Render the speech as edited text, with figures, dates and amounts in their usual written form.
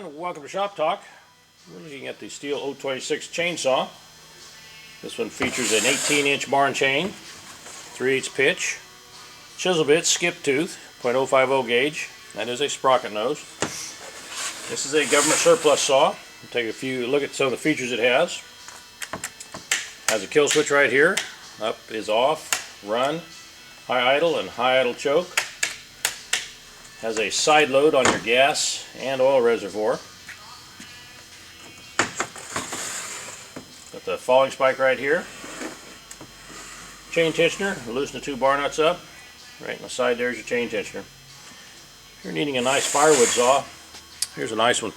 everyone, welcome to Shop Talk. We're looking at the Stihl 026 chainsaw. This one features an 18-inch barn chain, 3/8 pitch, chisel bit, skip tooth, .050 gauge. That is a sprocket nose. This is a government surplus saw. We'll take a look at some of the features it has. Has a kill switch right here. Up is off, run, high idle, and high idle choke. Has a side load on your gas and oil reservoir. Got the falling spike right here. Chain tensioner, loosen the two bar nuts up. Right in the side there's your chain tensioner. If you're needing a nice firewood saw, here's a nice one.